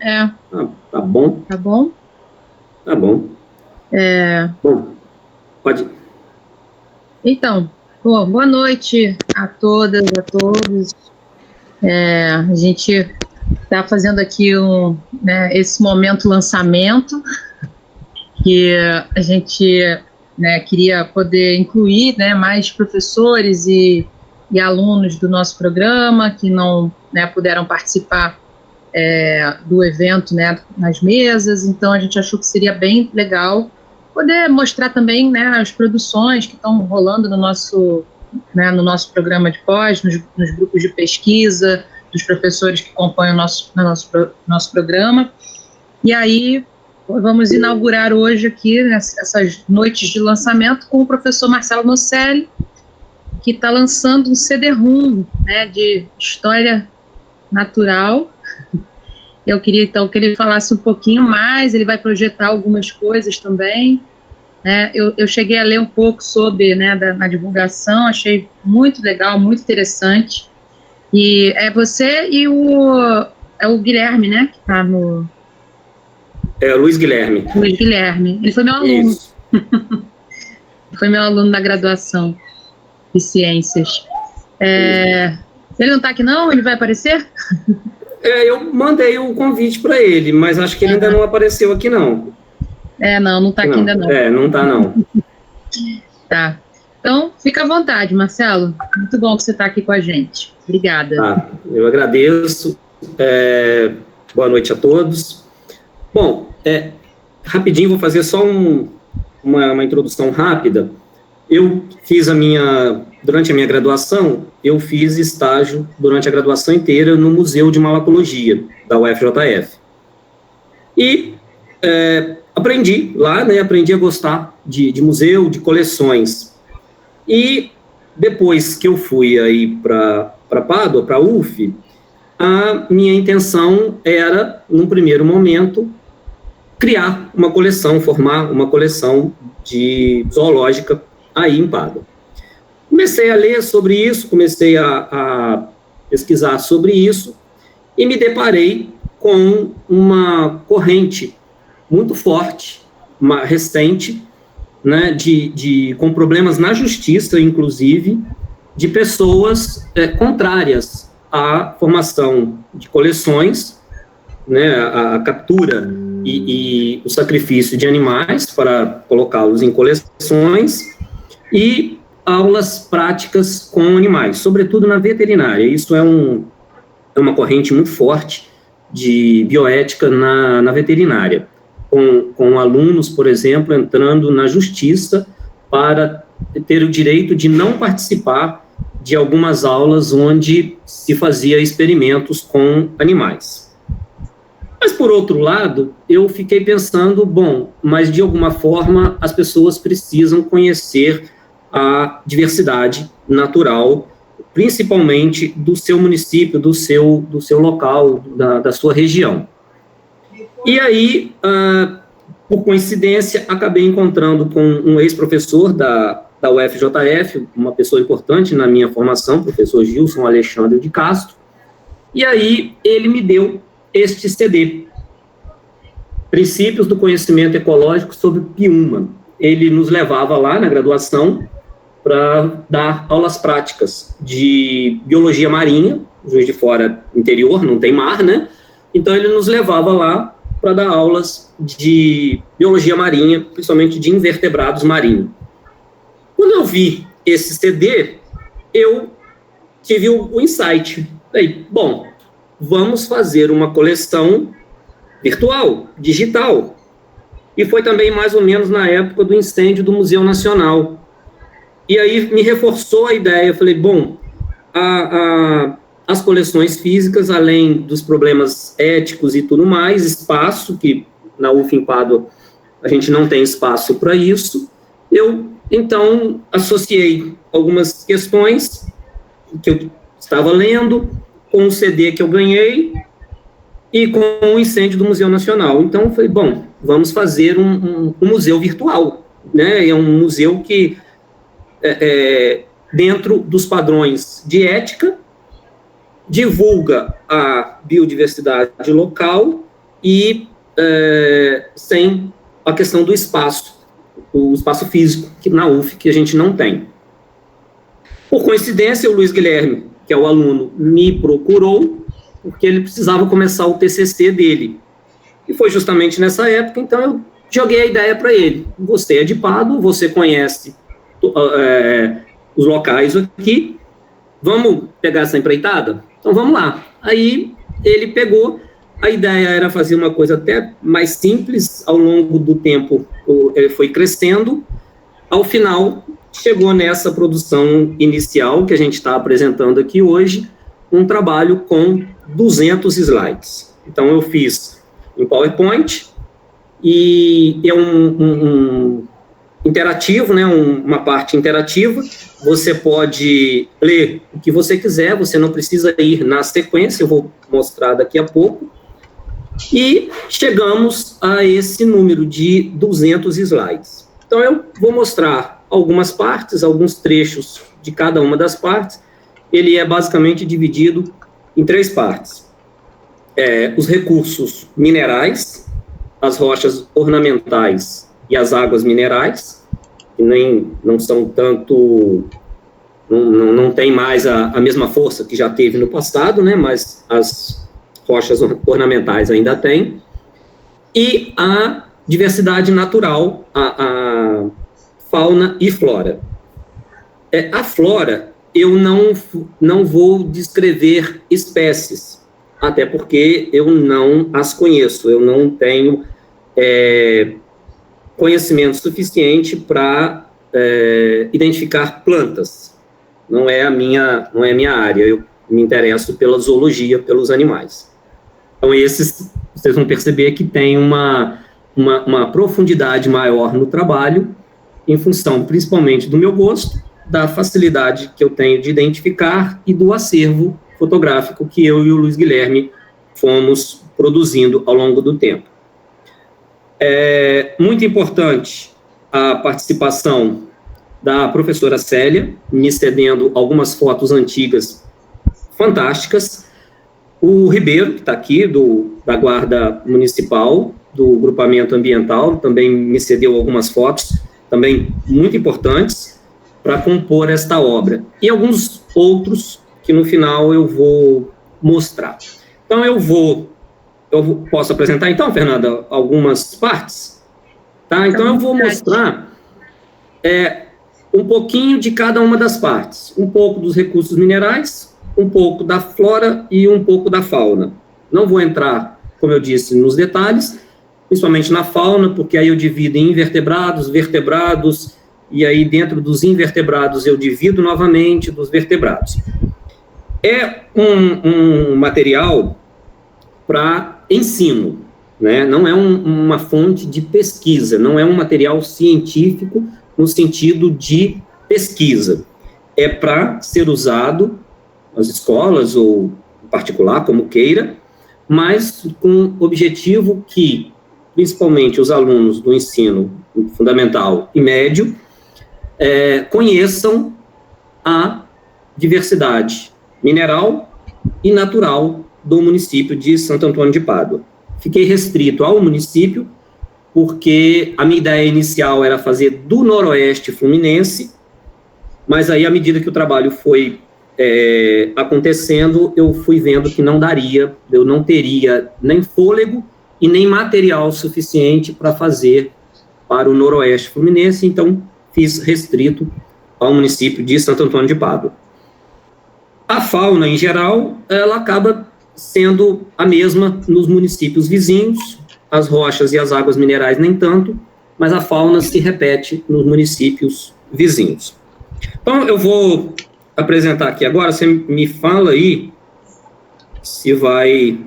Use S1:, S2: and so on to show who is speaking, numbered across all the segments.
S1: É.
S2: Tá bom?
S1: Tá bom?
S2: Tá bom. Bom, pode.
S1: Então, boa noite a todas, a todos. A gente está fazendo aqui esse momento lançamento, que a gente queria poder incluir mais professores e alunos do nosso programa que não puderam participar do evento nas mesas. Então a gente achou que seria bem legal poder mostrar também as produções que estão rolando no nosso programa de pós, nos grupos de pesquisa, dos professores que compõem o nosso programa. E aí vamos inaugurar hoje aqui essas noites de lançamento com o professor Marcelo Nocelli, que está lançando um CD-ROM de História Natural. Eu queria, então, que ele falasse um pouquinho mais. Ele vai projetar algumas coisas também. Eu cheguei a ler um pouco sobre, na divulgação, achei muito legal, muito interessante. E é você e o Guilherme, que está no...
S2: Luiz Guilherme.
S1: Luiz Guilherme. Ele foi meu aluno. Foi meu aluno da graduação de Ciências. Ele não está aqui, não? Ele vai aparecer?
S2: Eu mandei o convite para ele, mas acho que ele ainda não apareceu aqui, não.
S1: Não está aqui ainda, não.
S2: Não está, não.
S1: Tá. Então, fica à vontade, Marcelo. Muito bom que você está aqui com a gente. Obrigada.
S2: Eu agradeço. Boa noite a todos. Bom, rapidinho, vou fazer só uma introdução rápida. Eu fiz durante a minha graduação, eu fiz estágio durante a graduação inteira no Museu de Malacologia, da UFJF. E aprendi lá, aprendi a gostar de museu, de coleções. E depois que eu fui aí para Pádua, para a UF, a minha intenção era, num primeiro momento, criar uma coleção, formar uma coleção zoológica aí em Pádua. Comecei a ler sobre isso, comecei a pesquisar sobre isso e me deparei com uma corrente muito forte, recente, com problemas na justiça, inclusive, de pessoas contrárias à formação de coleções, a captura e o sacrifício de animais para colocá-los em coleções e aulas práticas com animais, sobretudo na veterinária. Isso é uma corrente muito forte de bioética na veterinária, com alunos, por exemplo, entrando na justiça para ter o direito de não participar de algumas aulas onde se fazia experimentos com animais. Mas, por outro lado, eu fiquei pensando, mas de alguma forma as pessoas precisam conhecer a diversidade natural, principalmente do seu município, do seu local, da sua região. E aí, por coincidência, acabei encontrando com um ex-professor da UFJF, uma pessoa importante na minha formação, professor Gilson Alexandre de Castro, e aí ele me deu este CD, Princípios do Conhecimento Ecológico sobre Piuma. Ele nos levava lá na graduação para dar aulas práticas de biologia marinha, Juiz de Fora, interior, não tem mar, Então ele nos levava lá para dar aulas de biologia marinha, principalmente de invertebrados marinhos. Quando eu vi esse CD, eu tive o insight. Falei, vamos fazer uma coleção virtual, digital. E foi também mais ou menos na época do incêndio do Museu Nacional. E aí me reforçou a ideia. Eu falei, as coleções físicas, além dos problemas éticos e tudo mais, espaço, que na UF em Pádua a gente não tem espaço para isso, eu, então, associei algumas questões que eu estava lendo com o CD que eu ganhei e com o incêndio do Museu Nacional. Então, eu falei, vamos fazer um museu virtual, É um museu que, dentro dos padrões de ética, divulga a biodiversidade local e sem a questão do espaço, o espaço físico que na UF que a gente não tem. Por coincidência, o Luiz Guilherme, que é o aluno, me procurou porque ele precisava começar o TCC dele. E foi justamente nessa época, então eu joguei a ideia para ele. Você é de Pádua, você conhece os locais aqui, vamos pegar essa empreitada? Então vamos lá. Aí ele pegou, a ideia era fazer uma coisa até mais simples, ao longo do tempo ele foi crescendo, ao final chegou nessa produção inicial que a gente está apresentando aqui hoje, um trabalho com 200 slides. Então eu fiz em PowerPoint, e é um interativo, né, uma parte interativa, você pode ler o que você quiser, você não precisa ir na sequência, eu vou mostrar daqui a pouco, e chegamos a esse número de 200 slides. Então eu vou mostrar algumas partes, alguns trechos de cada uma das partes. Ele é basicamente dividido em 3 partes. Os recursos minerais, as rochas ornamentais e as águas minerais, que não são tanto, não tem mais a mesma força que já teve no passado, né, mas as rochas ornamentais ainda tem, e a diversidade natural, a fauna e flora. A flora, eu não vou descrever espécies, até porque eu não as conheço, eu não tenho conhecimento suficiente para identificar plantas. Não é a minha área, eu me interesso pela zoologia, pelos animais. Então, esses, vocês vão perceber que tem uma profundidade maior no trabalho, em função, principalmente, do meu gosto, da facilidade que eu tenho de identificar e do acervo fotográfico que eu e o Luiz Guilherme fomos produzindo ao longo do tempo. É muito importante a participação da professora Célia, me cedendo algumas fotos antigas fantásticas. O Ribeiro, que está aqui, da Guarda Municipal, do Grupamento Ambiental, também me cedeu algumas fotos, também muito importantes, para compor esta obra. E alguns outros que no final eu vou mostrar. Então eu posso apresentar então, Fernanda, algumas partes? Tá? Então eu vou mostrar um pouquinho de cada uma das partes. Um pouco dos recursos minerais, um pouco da flora e um pouco da fauna. Não vou entrar, como eu disse, nos detalhes, principalmente na fauna, porque aí eu divido em invertebrados, vertebrados, e aí dentro dos invertebrados eu divido novamente dos vertebrados. É um material para ensino, né? Não é uma fonte de pesquisa, não é um material científico no sentido de pesquisa. É para ser usado nas escolas ou em particular, como queira, mas com o objetivo que, principalmente, os alunos do ensino fundamental e médio conheçam a diversidade mineral e natural do município de Santo Antônio de Pádua. Fiquei restrito ao município, porque a minha ideia inicial era fazer do Noroeste Fluminense, mas aí, à medida que o trabalho foi acontecendo, eu fui vendo que não daria, eu não teria nem fôlego e nem material suficiente para fazer para o Noroeste Fluminense, então fiz restrito ao município de Santo Antônio de Pádua. A fauna, em geral, ela acaba sendo a mesma nos municípios vizinhos, as rochas e as águas minerais nem tanto, mas a fauna se repete nos municípios vizinhos. Então, eu vou apresentar aqui agora, você me fala aí se vai...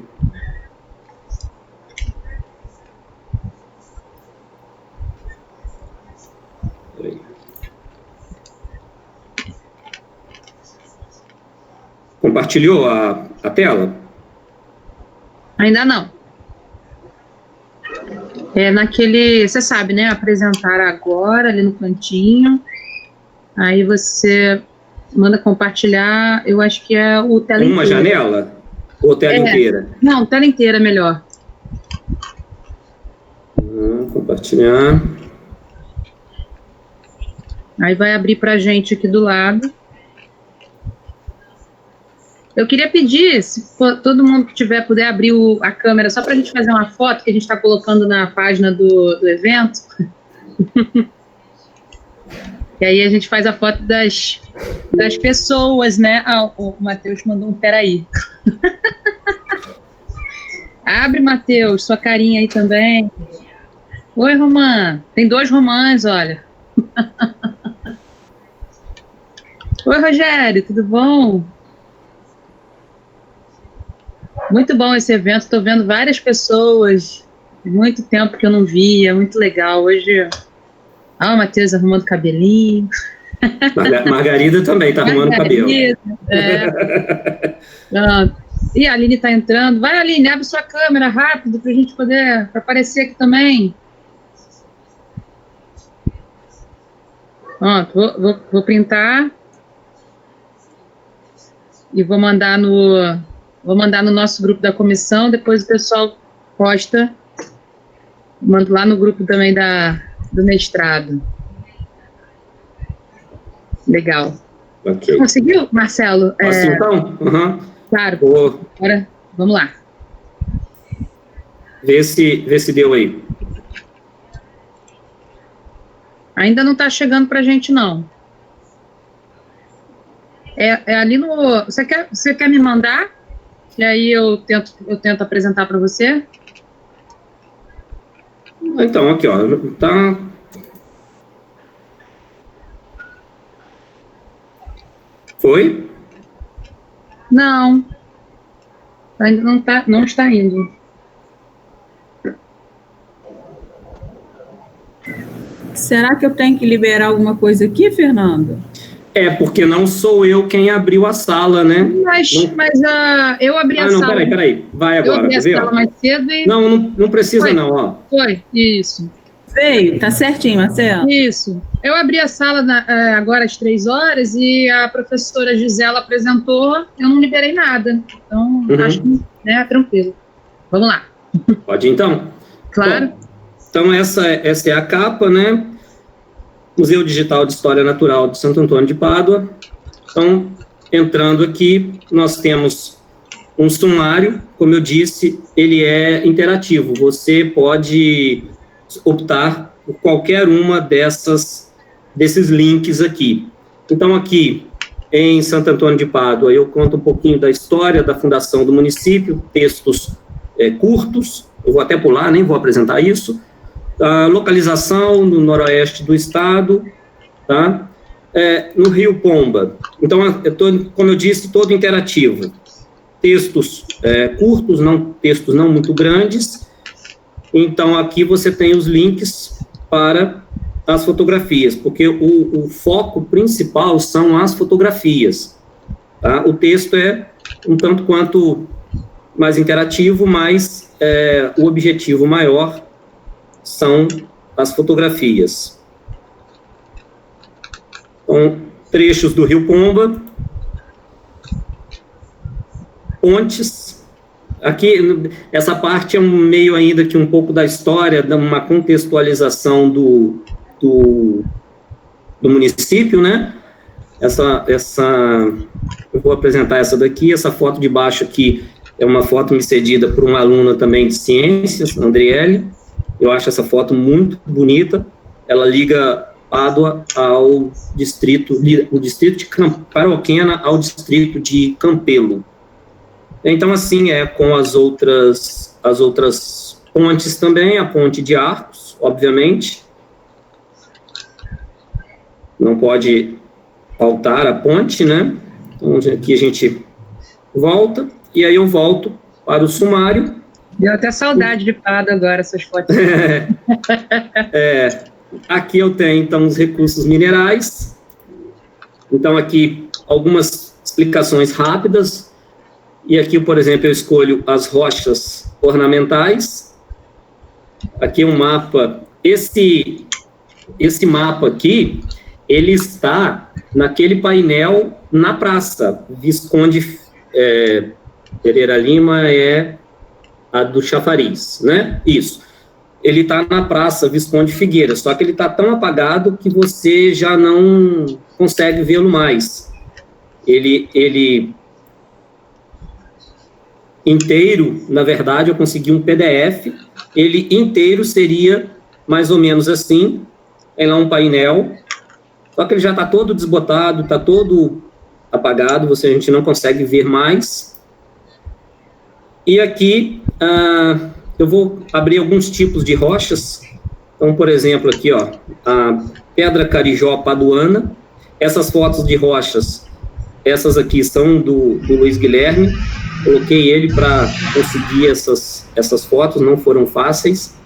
S2: Compartilhou a tela?
S1: Ainda não. Você sabe, né? Apresentar agora, ali no cantinho. Aí você manda compartilhar, eu acho que é o tela inteira.
S2: Uma janela? Ou tela inteira?
S1: Não, tela inteira é melhor.
S2: compartilhar.
S1: Aí vai abrir para a gente aqui do lado. Eu queria pedir, se todo mundo que tiver puder abrir a câmera, só para a gente fazer uma foto que a gente está colocando na página do evento. E aí a gente faz a foto das pessoas, né? Ah, o Matheus mandou um peraí. Abre, Matheus, sua carinha aí também. Oi, Romã. Tem 2 Romãs, olha. Oi, Rogério, tudo bom? Muito bom esse evento, estou vendo várias pessoas, muito tempo que eu não via, muito legal. Hoje, o Matheus arrumando cabelinho.
S2: Margarida também está arrumando cabelo.
S1: E a Aline está entrando. Vai, Aline, abre sua câmera rápido para a gente poder aparecer aqui também. Pronto, vou printar e vou mandar no nosso grupo da comissão, depois o pessoal posta, mando lá no grupo também do mestrado. Legal.
S2: Okay.
S1: Conseguiu, Marcelo?
S2: Posso então? Uhum.
S1: Claro. Agora, vamos lá.
S2: Vê se deu aí.
S1: Ainda não está chegando para a gente, não. É ali no... Você quer me mandar? E aí eu tento apresentar para você.
S2: Então, aqui, ó, tá... Foi?
S1: Não. Ainda não está indo.
S3: Será que eu tenho que liberar alguma coisa aqui, Fernando?
S2: Porque não sou eu quem abriu a sala, né?
S1: Mas eu abri a sala.
S2: Não, peraí. Vai agora.
S1: Eu abri a sala mais cedo e...
S2: Não precisa.
S1: Foi.
S2: Não, ó.
S1: Foi, isso.
S3: Veio, tá certinho, Marcelo?
S1: Isso. Eu abri a sala agora às 3h e a professora Gisela apresentou, eu não liberei nada. Então, acho que, né, tranquilo. Vamos lá.
S2: Pode ir, então?
S1: Claro.
S2: Bom, então, essa é a capa, né? Museu Digital de História Natural de Santo Antônio de Pádua. Então, entrando aqui, nós temos um sumário, como eu disse, ele é interativo. Você pode optar por qualquer uma desses links aqui. Então, aqui em Santo Antônio de Pádua, eu conto um pouquinho da história da fundação do município, textos curtos, eu vou até pular, nem vou apresentar isso. A localização no noroeste do estado, tá? No Rio Pomba. Então, como eu disse, todo interativo. Textos curtos, textos não muito grandes. Então, aqui você tem os links para as fotografias, porque o foco principal são as fotografias. Tá? O texto é um tanto quanto mais interativo, mas o objetivo maior são as fotografias. Então, trechos do Rio Pomba, pontes. Aqui, essa parte é meio ainda que um pouco da história, de uma contextualização do município, né? Eu vou apresentar essa daqui, essa foto de baixo aqui é uma foto me cedida por uma aluna também de ciências, Andriele. Eu acho essa foto muito bonita. Ela liga Pádua ao distrito de Paroquena ao distrito de Campelo. Então, assim, com as outras pontes também, a ponte de Arcos, obviamente. Não pode faltar a ponte, né? Então, aqui a gente volta, e aí eu volto para o sumário.
S1: Deu até saudade de Pádua agora, essas fotos.
S2: Aqui eu tenho, então, os recursos minerais. Então, aqui, algumas explicações rápidas. E aqui, por exemplo, eu escolho as rochas ornamentais. Aqui um mapa. Esse mapa aqui, ele está naquele painel na praça. Visconde Pereira Lima é a do Chafariz, né? Isso. ele está na Praça Visconde Figueira, só que ele está tão apagado que você já não consegue vê-lo mais. Ele inteiro, na verdade, eu consegui um PDF, ele inteiro seria mais ou menos assim, é lá um painel, só que ele já está todo desbotado, está todo apagado, a gente não consegue ver mais. E aqui, eu vou abrir alguns tipos de rochas. Então, por exemplo, aqui, ó, a Pedra Carijó Paduana. Essas fotos de rochas, essas aqui são do Luiz Guilherme. Coloquei ele para conseguir essas fotos, não foram fáceis.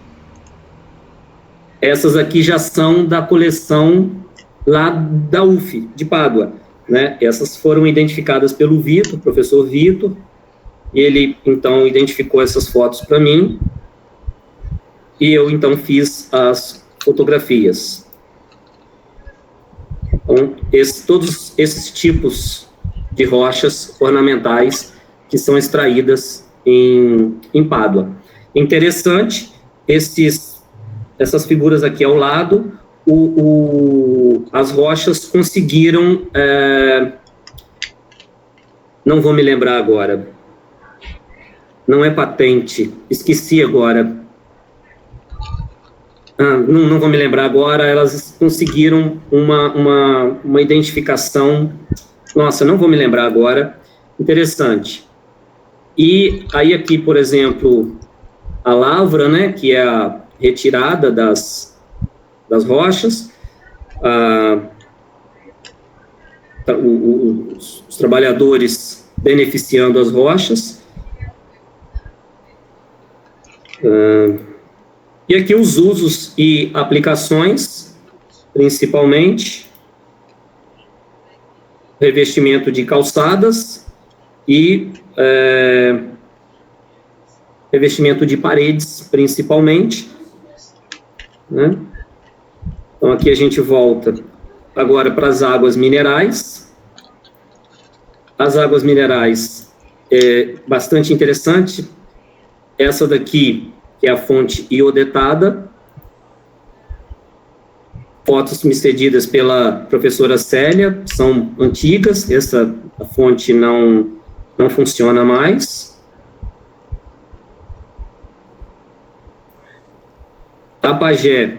S2: Essas aqui já são da coleção lá da UF, de Pádua, né? Essas foram identificadas pelo Vitor, professor Vitor. Ele, então, identificou essas fotos para mim, e eu, então, fiz as fotografias. Então, todos esses tipos de rochas ornamentais que são extraídas em Pádua. Interessante, essas figuras aqui ao lado, as rochas conseguiram, não vou me lembrar agora, não é patente, esqueci agora. Não vou me lembrar agora, elas conseguiram uma identificação, nossa, não vou me lembrar agora, interessante. E aí aqui, por exemplo, a lavra, né, que é a retirada das rochas, os trabalhadores beneficiando as rochas, e aqui os usos e aplicações, principalmente, revestimento de calçadas e revestimento de paredes, principalmente, né? Então, aqui a gente volta agora para as águas minerais. As águas minerais é bastante interessante. Essa daqui, que é a fonte iodetada, fotos me cedidas pela professora Célia, são antigas, essa fonte não funciona mais. Tapajé,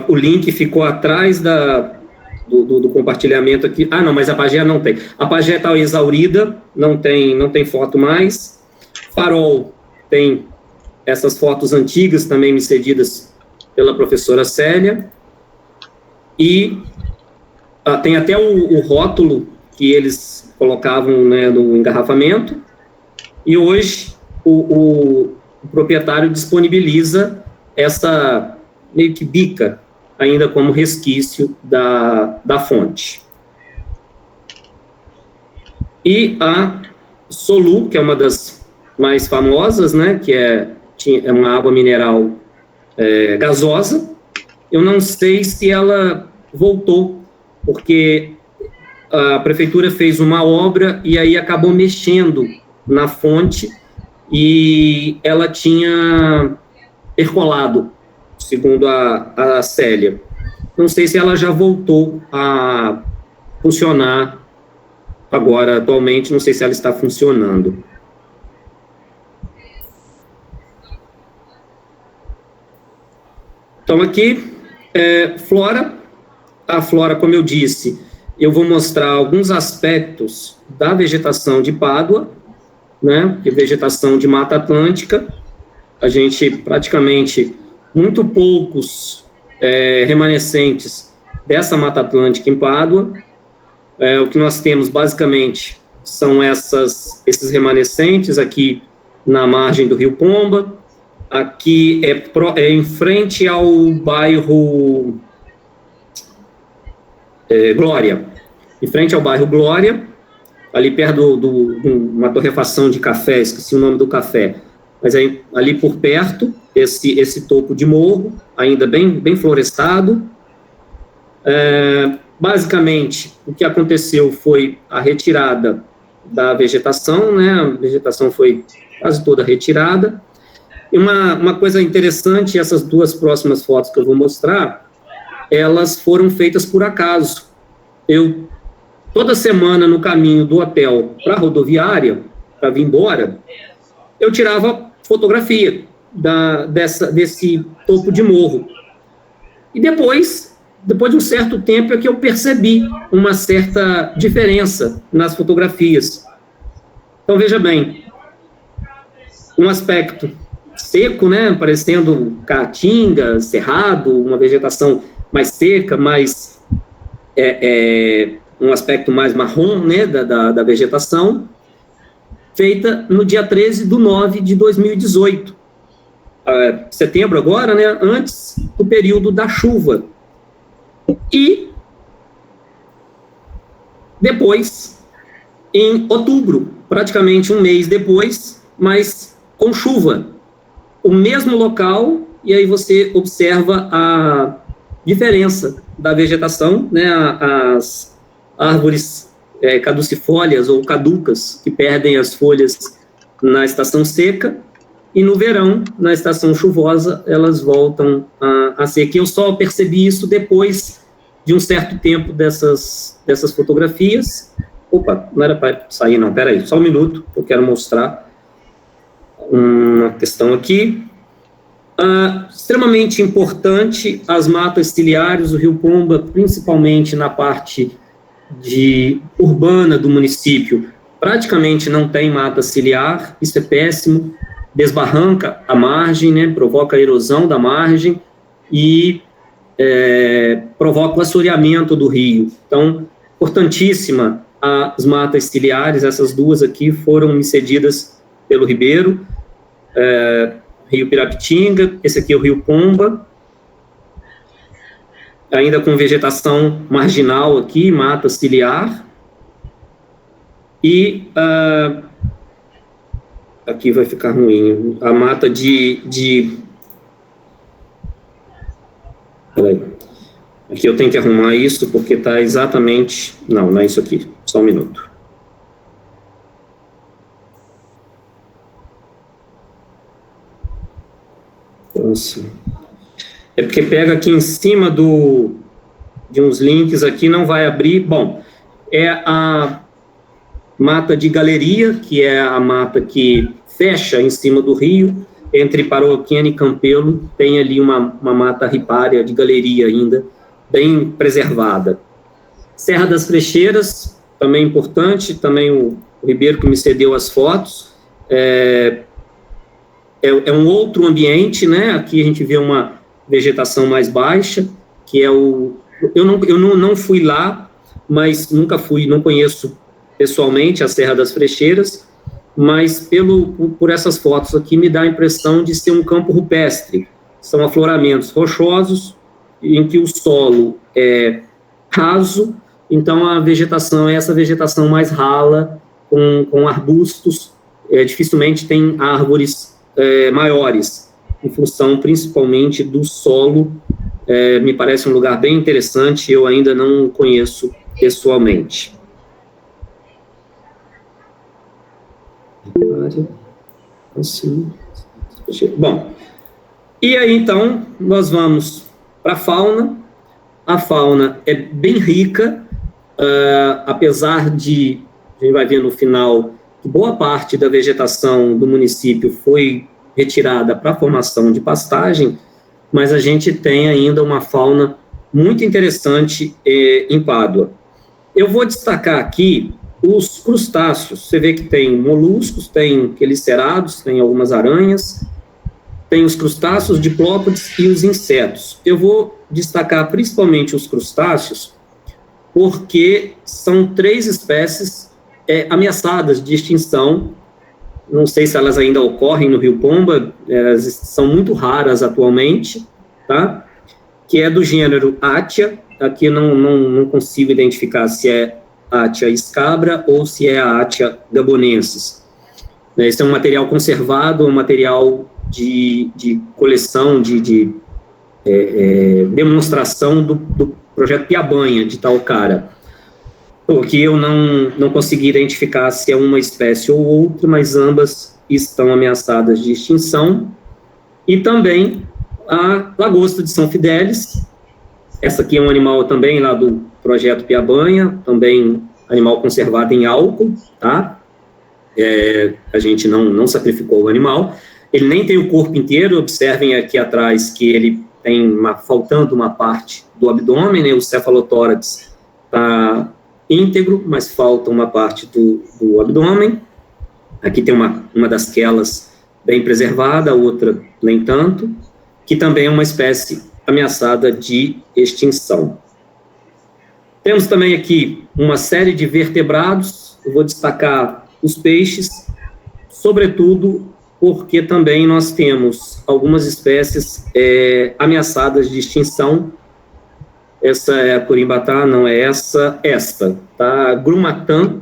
S2: o link ficou atrás do compartilhamento aqui. Não, mas a Pagé não tem. A Pagé está exaurida, não tem foto mais. Farol tem essas fotos antigas, também me cedidas pela professora Célia. E tem até o rótulo que eles colocavam, né, no engarrafamento. E hoje o proprietário disponibiliza essa meio que bica, ainda como resquício da fonte. E a Solu, que é uma das mais famosas, né, que é uma água mineral gasosa. Eu não sei se ela voltou, porque a prefeitura fez uma obra e aí acabou mexendo na fonte e ela tinha percolado, segundo a Célia. Não sei se ela já voltou a funcionar agora, atualmente, não sei se ela está funcionando. Então, aqui, flora. A flora, como eu disse, eu vou mostrar alguns aspectos da vegetação de Pádua, né, que é vegetação de Mata Atlântica. A gente, praticamente, muito poucos remanescentes dessa Mata Atlântica em Pádua. O que nós temos, basicamente, são esses remanescentes aqui na margem do Rio Pomba. Aqui é em frente ao bairro Glória. Em frente ao bairro Glória, ali perto de uma torrefação de café, esqueci o nome do café, mas aí, ali por perto, esse topo de morro, ainda bem florestado. Basicamente, o que aconteceu foi a retirada da vegetação, né? A vegetação foi quase toda retirada. E uma coisa interessante, essas duas próximas fotos que eu vou mostrar, elas foram feitas por acaso. Eu, toda semana, no caminho do hotel para a rodoviária, para vir embora, eu tirava fotografia desse topo de morro. E depois de um certo tempo, é que eu percebi uma certa diferença nas fotografias. Então, veja bem, um aspecto seco, né, parecendo caatinga, cerrado, uma vegetação mais seca, mais um aspecto mais marrom, né, da vegetação, feita no dia 13/9/2018, setembro agora, né, antes do período da chuva. E depois, em outubro, praticamente um mês depois, mas com chuva, o mesmo local, e aí você observa a diferença da vegetação, né, as árvores caducifólias ou caducas, que perdem as folhas na estação seca, e no verão, na estação chuvosa, elas voltam a secar. Eu só percebi isso depois de um certo tempo dessas fotografias. Opa, não era para sair não, peraí, só um minuto, eu quero mostrar uma questão aqui. Extremamente importante, as matas ciliares do Rio Pomba, principalmente na parte urbana do município, praticamente não tem mata ciliar, isso é péssimo, desbarranca a margem, né, provoca a erosão da margem e provoca o assoreamento do rio. Então, importantíssima as matas ciliares, essas duas aqui foram me cedidas pelo Ribeiro, Rio Pirapitinga, esse aqui é o Rio Pomba, ainda com vegetação marginal aqui, mata ciliar, e aqui vai ficar ruim, a mata peraí, aqui eu tenho que arrumar isso, porque está exatamente, não é isso aqui, só um minuto. Nossa. É porque pega aqui em cima de uns links aqui, não vai abrir. Bom, é a mata de galeria, que é a mata que fecha em cima do rio, entre Paroquiana e Campelo, tem ali uma mata ripária de galeria ainda, bem preservada. Serra das Frecheiras, também importante, também o Ribeiro que me cedeu as fotos, é um outro ambiente, né? Aqui a gente vê uma vegetação mais baixa, que é eu não fui lá, mas nunca fui, não conheço pessoalmente a Serra das Frecheiras, mas por essas fotos aqui me dá a impressão de ser um campo rupestre. São afloramentos rochosos, em que o solo é raso, então a vegetação é essa vegetação mais rala, com arbustos, dificilmente tem árvores maiores, em função principalmente do solo. Me parece um lugar bem interessante, eu ainda não conheço pessoalmente. Assim. Bom, e aí então nós vamos para a fauna. A fauna é bem rica, apesar de, a gente vai ver no final, que boa parte da vegetação do município foi retirada para a formação de pastagem, mas a gente tem ainda uma fauna muito interessante em Pádua. Eu vou destacar aqui os crustáceos. Você vê que tem moluscos, tem quelicerados, tem algumas aranhas, tem os crustáceos, diplópodes e os insetos. Eu vou destacar principalmente os crustáceos, porque são 3 espécies ameaçadas de extinção. Não sei se elas ainda ocorrem no Rio Pomba, elas são muito raras atualmente, tá? Que é do gênero Atia. Aqui não consigo identificar se é Atia scabra ou se é a Atia gabonensis. Esse é um material conservado, um material de coleção, de demonstração do projeto Piabanha, de Talcara. porque eu não consegui identificar se é uma espécie ou outra, mas ambas estão ameaçadas de extinção. E também a lagosta de São Fidélis. Essa aqui é um animal também lá do projeto Piabanha, também animal conservado em álcool, tá? A gente não sacrificou o animal. Ele nem tem o corpo inteiro, observem aqui atrás que ele tem faltando uma parte do abdômen, né? O cefalotórax está íntegro, mas falta uma parte do abdômen. Aqui tem uma das quelas bem preservada, a outra nem tanto, que também é uma espécie ameaçada de extinção. Temos também aqui uma série de vertebrados, eu vou destacar os peixes, sobretudo porque também nós temos algumas espécies ameaçadas de extinção. Essa é a Corimbatá, não é esta, tá? A Grumatã,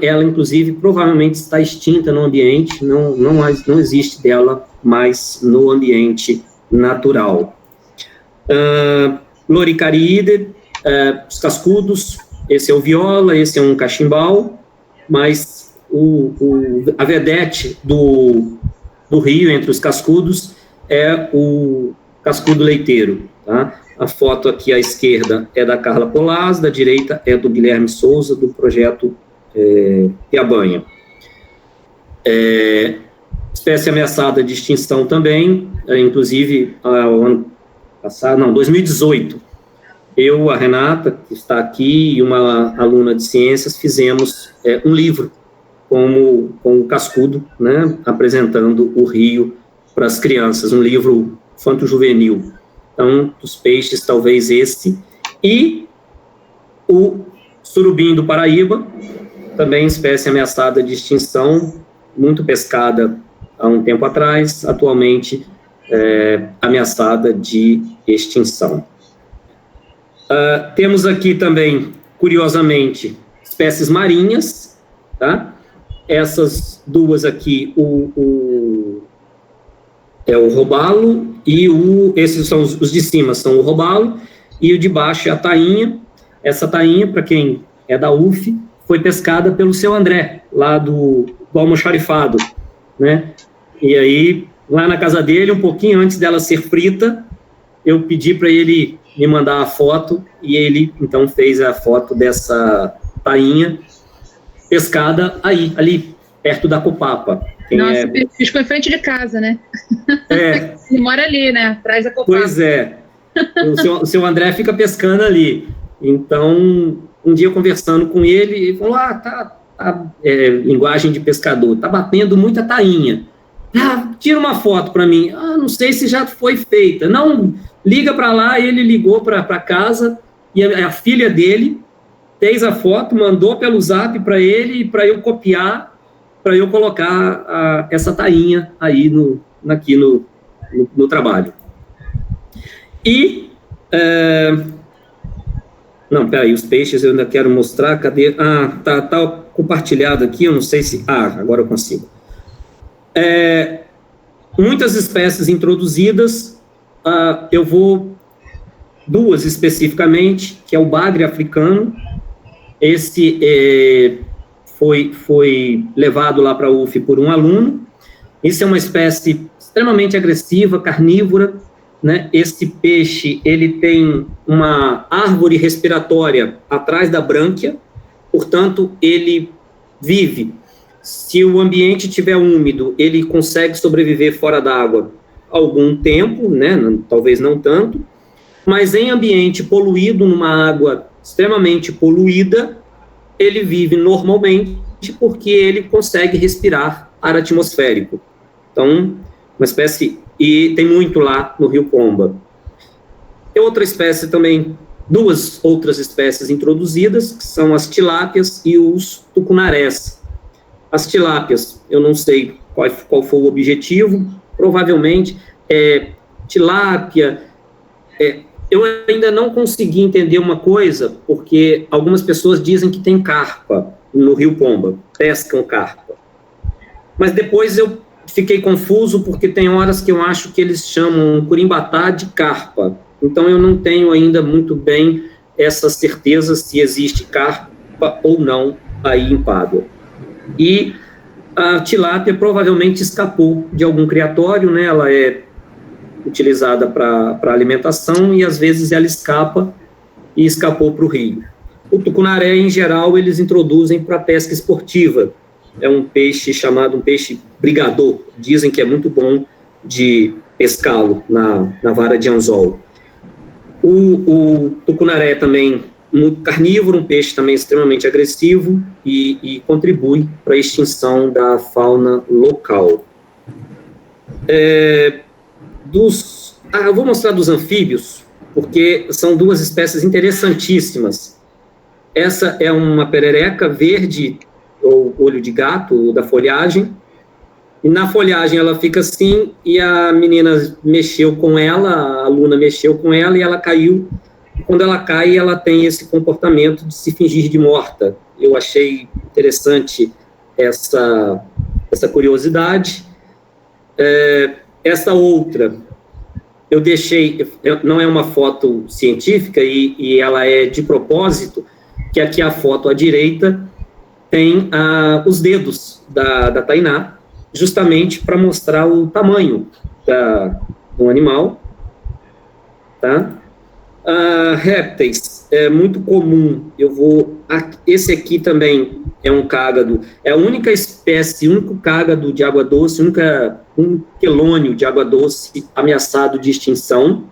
S2: ela inclusive provavelmente está extinta no ambiente, não existe dela mais no ambiente natural. Loricariide, os cascudos, esse é o viola, esse é um cachimbal, mas a vedete do rio entre os cascudos é o cascudo leiteiro, tá? A foto aqui à esquerda é da Carla Polaz, da direita é do Guilherme Souza, do projeto Piabanha. Espécie ameaçada de extinção também, inclusive, ano passado, 2018, eu, a Renata, que está aqui, e uma aluna de ciências, fizemos um livro com o cascudo, né, apresentando o rio para as crianças, um livro infanto-juvenil. Então, dos peixes, talvez esse. E o surubim do Paraíba, também espécie ameaçada de extinção, muito pescada há um tempo atrás, atualmente ameaçada de extinção. Temos aqui também, curiosamente, espécies marinhas, tá? Essas duas aqui, o robalo e esses são os de cima, são o robalo, e o de baixo é a tainha. Essa tainha, para quem é da UF, foi pescada pelo seu André, lá do almoxarifado, né? E aí, lá na casa dele, um pouquinho antes dela ser frita, eu pedi para ele me mandar a foto, e ele, então, fez a foto dessa tainha pescada ali, perto da Copapa.
S1: Nossa, ficou em frente de casa, né? Ele mora ali, né? Atrás da Copapa.
S2: Pois é. O seu André fica pescando ali. Então, um dia conversando com ele, ele falou, linguagem de pescador, tá batendo muita tainha. Tira uma foto para mim. Não sei se já foi feita. Não, liga para lá. Ele ligou para casa, e a filha dele fez a foto, mandou pelo zap para ele, para eu copiar, para eu colocar essa tainha aí aqui no trabalho. E, peraí, os peixes eu ainda quero mostrar, cadê? Tá compartilhado aqui, eu não sei se... agora eu consigo. Muitas espécies introduzidas, eu vou... duas especificamente, que é o bagre africano. Esse foi levado lá para a UF por um aluno. Isso é uma espécie extremamente agressiva, carnívora, né? Esse peixe, ele tem uma árvore respiratória atrás da brânquia, portanto, ele vive. Se o ambiente estiver úmido, ele consegue sobreviver fora d'água algum tempo, né? Talvez não tanto, mas em ambiente poluído, numa água extremamente poluída, ele vive normalmente porque ele consegue respirar ar atmosférico. Então, uma espécie, e tem muito lá no Rio Pomba. Tem outra espécie também, duas outras espécies introduzidas, que são as tilápias e os tucunarés. As tilápias, eu não sei qual foi o objetivo, provavelmente tilápia. Eu ainda não consegui entender uma coisa, porque algumas pessoas dizem que tem carpa no Rio Pomba, pescam carpa. Mas depois eu fiquei confuso, porque tem horas que eu acho que eles chamam Corimbatá de carpa. Então eu não tenho ainda muito bem essa certeza se existe carpa ou não aí em Pádua. E a tilápia provavelmente escapou de algum criatório, né? Ela é utilizada para alimentação e às vezes ela escapa e escapou para o rio. O tucunaré, em geral, eles introduzem para pesca esportiva. É um peixe chamado um peixe brigador. Dizem que é muito bom de pescá-lo na vara de anzol. O tucunaré também muito carnívoro, um peixe também extremamente agressivo e contribui para a extinção da fauna local. Eu vou mostrar dos anfíbios, porque são duas espécies interessantíssimas. Essa é uma perereca verde, ou olho de gato, da folhagem, e na folhagem ela fica assim, e a menina mexeu com ela, a aluna mexeu com ela, e ela caiu. Quando ela cai, ela tem esse comportamento de se fingir de morta. Eu achei interessante essa curiosidade. Essa outra, eu deixei, não é uma foto científica, e ela é de propósito, que aqui a foto à direita tem os dedos da Tainá, justamente para mostrar o tamanho do animal, tá? Répteis, é muito comum, esse aqui também é um cágado, é a única espécie, único cágado de água doce, um quelônio de água doce ameaçado de extinção,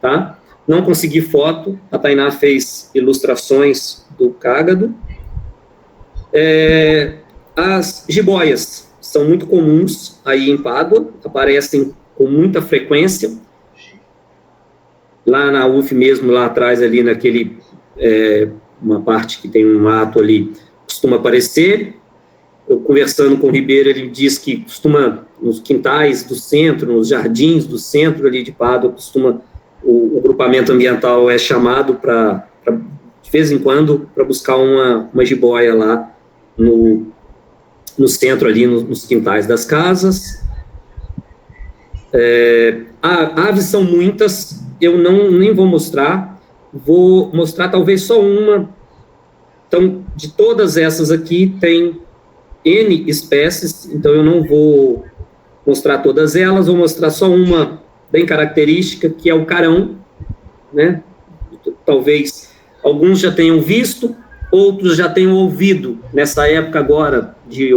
S2: tá? Não consegui foto, a Tainá fez ilustrações do cágado. As jiboias são muito comuns aí em Pádua, aparecem com muita frequência. Lá na UF mesmo, lá atrás, ali naquele, uma parte que tem um mato ali, costuma aparecer. Eu conversando com o Ribeiro, ele diz que costuma, nos quintais do centro, nos jardins do centro ali de Pádua, o grupamento ambiental é chamado para, de vez em quando, para buscar uma jiboia lá no centro ali, nos quintais das casas. Aves são muitas, eu nem vou mostrar talvez só uma. Então, de todas essas aqui, tem N espécies, então eu não vou mostrar todas elas, vou mostrar só uma bem característica, que é o carão, né? Talvez alguns já tenham visto, outros já tenham ouvido, nessa época agora de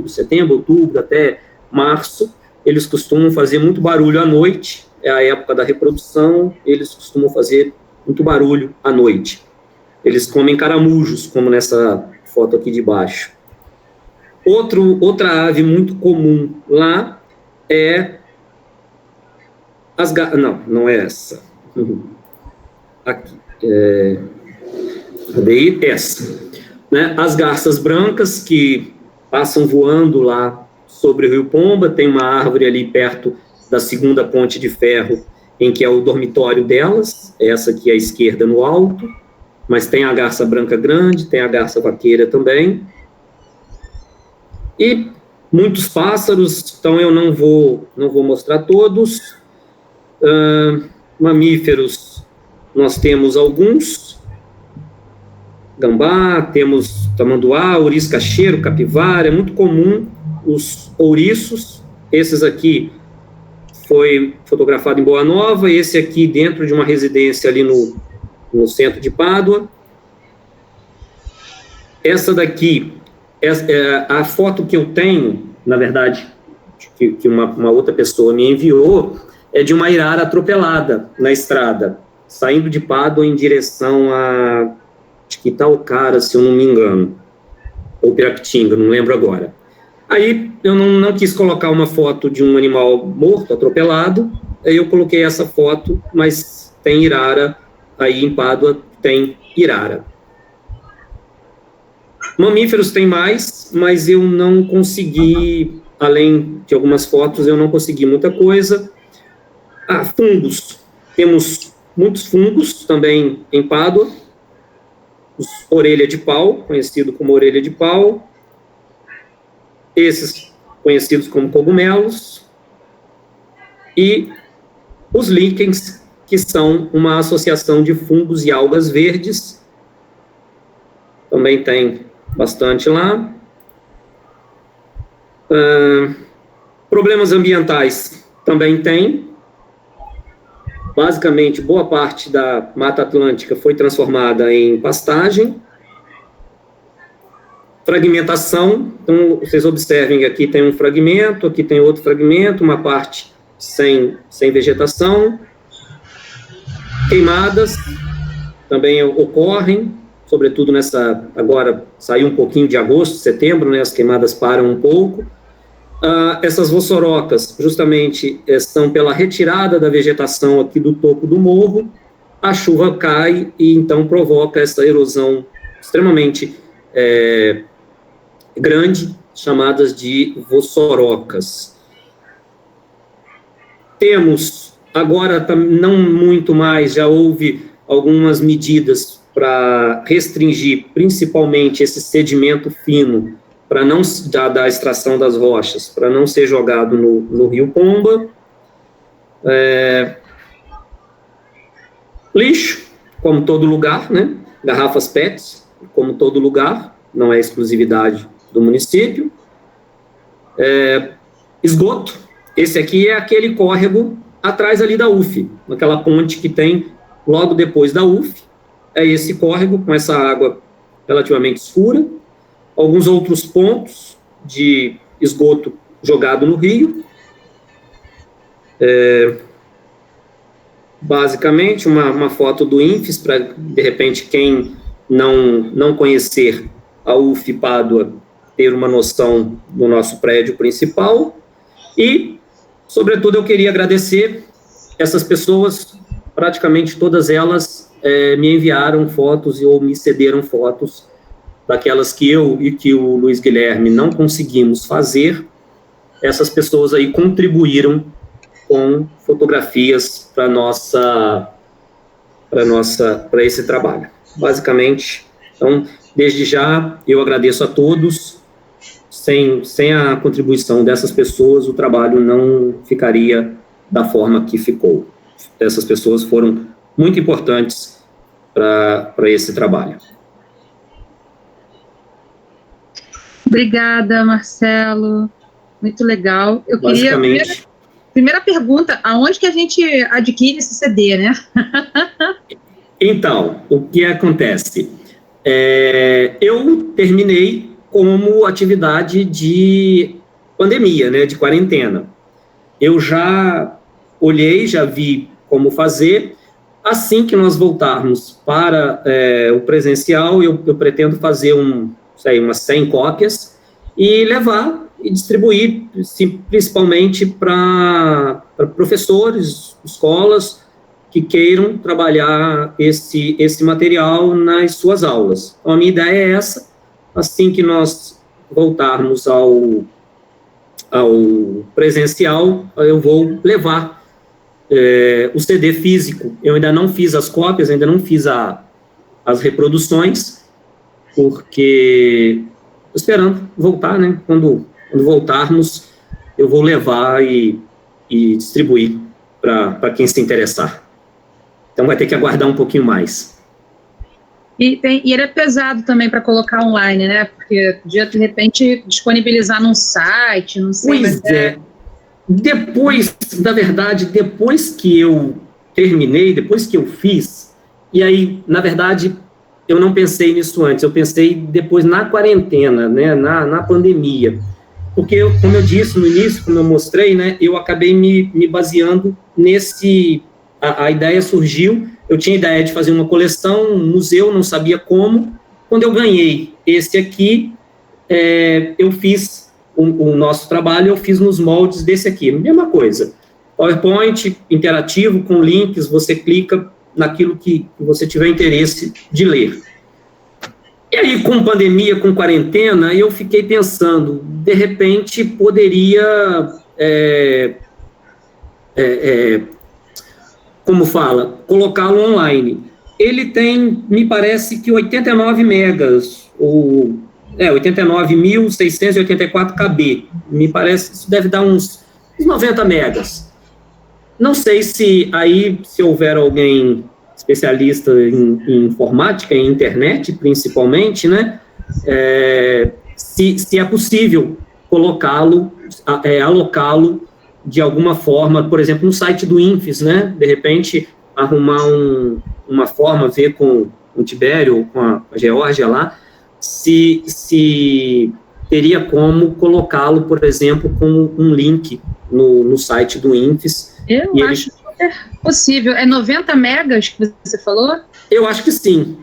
S2: setembro, outubro, até março, eles costumam fazer muito barulho à noite, é a época da reprodução, eles costumam fazer muito barulho à noite. Eles comem caramujos, como nessa foto aqui de baixo. Outra ave muito comum lá é não é essa. Aqui. Cadê essa? Né? As garças brancas, que passam voando lá sobre o Rio Pomba, tem uma árvore ali perto da segunda ponte de ferro, em que é o dormitório delas, essa aqui à esquerda no alto, mas tem a garça branca grande, tem a garça vaqueira também, e muitos pássaros, então eu não vou mostrar todos. Mamíferos, nós temos alguns, gambá, temos tamanduá, ouriço-cacheiro, capivara, é muito comum os ouriços, esses aqui foi fotografado em Boa Nova, esse aqui dentro de uma residência ali no centro de Pádua. Essa daqui, a foto que eu tenho, na verdade, que uma outra pessoa me enviou, é de uma irara atropelada na estrada, saindo de Pádua em direção a Itaucara, se eu não me engano, ou Pirapitinga, não lembro agora. Aí eu não quis colocar uma foto de um animal morto, atropelado, aí eu coloquei essa foto, mas tem irara, aí em Pádua tem irara. Mamíferos tem mais, mas eu não consegui, além de algumas fotos, eu não consegui muita coisa. Fungos, temos muitos fungos também em Pádua, orelha de pau, conhecido como orelha de pau, esses conhecidos como cogumelos, e os líquens, que são uma associação de fungos e algas verdes. Também tem bastante lá. Problemas ambientais também tem. Basicamente, boa parte da Mata Atlântica foi transformada em pastagem. Fragmentação, então, vocês observem que aqui tem um fragmento, aqui tem outro fragmento, uma parte sem vegetação. Queimadas também ocorrem, sobretudo agora saiu um pouquinho de agosto, setembro, né, as queimadas param um pouco. Essas vossorocas, justamente, são pela retirada da vegetação aqui do topo do morro, a chuva cai e, então, provoca essa erosão extremamente grande, chamadas de vossorocas. Temos, agora, não muito mais, já houve algumas medidas para restringir, principalmente, esse sedimento fino, para não da extração das rochas, para não ser jogado no Rio Pomba. Lixo, como todo lugar, né? Garrafas PETs, como todo lugar, não é exclusividade do município. Esgoto, esse aqui é aquele córrego atrás ali da UF, naquela ponte que tem logo depois da UF, é esse córrego com essa água relativamente escura. Alguns outros pontos de esgoto jogado no rio. Basicamente, uma foto do INFES, para, de repente, quem não conhecer a UF Pádua, ter uma noção do nosso prédio principal. E, sobretudo, eu queria agradecer essas pessoas, praticamente todas elas me enviaram fotos ou me cederam fotos daquelas que eu e que o Luiz Guilherme não conseguimos fazer. Essas pessoas aí contribuíram com fotografias para esse trabalho. Basicamente, então, desde já, eu agradeço a todos. Sem a contribuição dessas pessoas, o trabalho não ficaria da forma que ficou. Essas pessoas foram muito importantes para esse trabalho.
S1: Obrigada, Marcelo. Muito legal. Eu queria... Primeira pergunta, aonde que a gente adquire esse CD, né?
S2: Então, o que acontece? Eu terminei como atividade de pandemia, né, de quarentena. Eu já olhei, já vi como fazer. Assim que nós voltarmos para o presencial, eu pretendo fazer umas 100 cópias e levar e distribuir, principalmente para professores, escolas que queiram trabalhar esse material nas suas aulas. Então, a minha ideia é essa. Assim que nós voltarmos ao presencial, eu vou levar o CD físico. Eu ainda não fiz as cópias, ainda não fiz as reproduções, porque estou esperando voltar, né? Quando voltarmos, eu vou levar e distribuir para quem se interessar. Então, vai ter que aguardar um pouquinho mais.
S1: E ele é pesado também para colocar online, né? Porque podia, de repente, disponibilizar num site, não sei.
S2: Pois é. Depois, na verdade, depois que eu terminei, depois que eu fiz, e aí, na verdade, eu não pensei nisso antes, eu pensei depois na quarentena, né, na pandemia. Porque, como eu disse no início, como eu mostrei, né, eu acabei me baseando nesse... A ideia surgiu, eu tinha ideia de fazer uma coleção, um museu, não sabia como. Quando eu ganhei esse aqui, eu fiz o nosso trabalho, eu fiz nos moldes desse aqui. Mesma coisa, PowerPoint interativo, com links, você clica naquilo que você tiver interesse de ler. E aí, com pandemia, com quarentena, eu fiquei pensando, de repente, poderia... como fala, colocá-lo online. Ele tem, me parece que 89 megas, ou 89.684 KB. Me parece que isso deve dar uns 90 megas. não sei se houver alguém especialista em informática, em internet, principalmente, né, se é possível colocá-lo, alocá-lo de alguma forma, por exemplo, no site do INFES, né, de repente arrumar uma forma, ver com o Tibério ou com a Geórgia lá, se teria como colocá-lo, por exemplo, com um link no site do INFES.
S1: Eu acho super possível. É 90 megas que você falou?
S2: Eu acho que sim,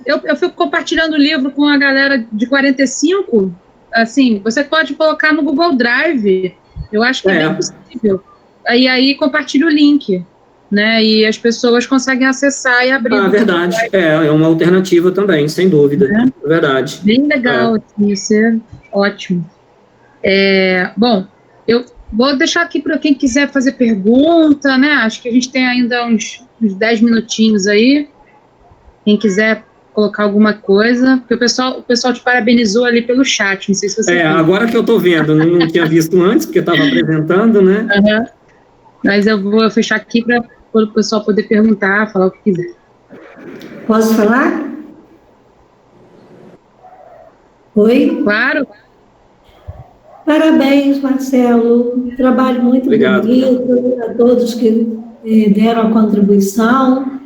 S1: Eu fico compartilhando o livro com a galera de 45, assim, você pode colocar no Google Drive, eu acho que é bem possível. Aí compartilha o link, né, e as pessoas conseguem acessar e abrir.
S2: Verdade, é uma alternativa também, sem dúvida, é verdade.
S1: Bem legal, isso é ótimo. Bom, eu vou deixar aqui para quem quiser fazer pergunta, né, acho que a gente tem ainda uns 10 minutinhos aí, quem quiser colocar alguma coisa, porque o pessoal te parabenizou ali pelo chat, não sei se você viu.
S2: Agora que eu estou vendo, não tinha visto antes, porque estava apresentando, né?
S1: Uhum. Mas eu vou fechar aqui para o pessoal poder perguntar, falar o que quiser.
S4: Posso falar? Oi?
S1: Claro.
S4: Parabéns, Marcelo, trabalho muito bonito, a todos que deram a contribuição.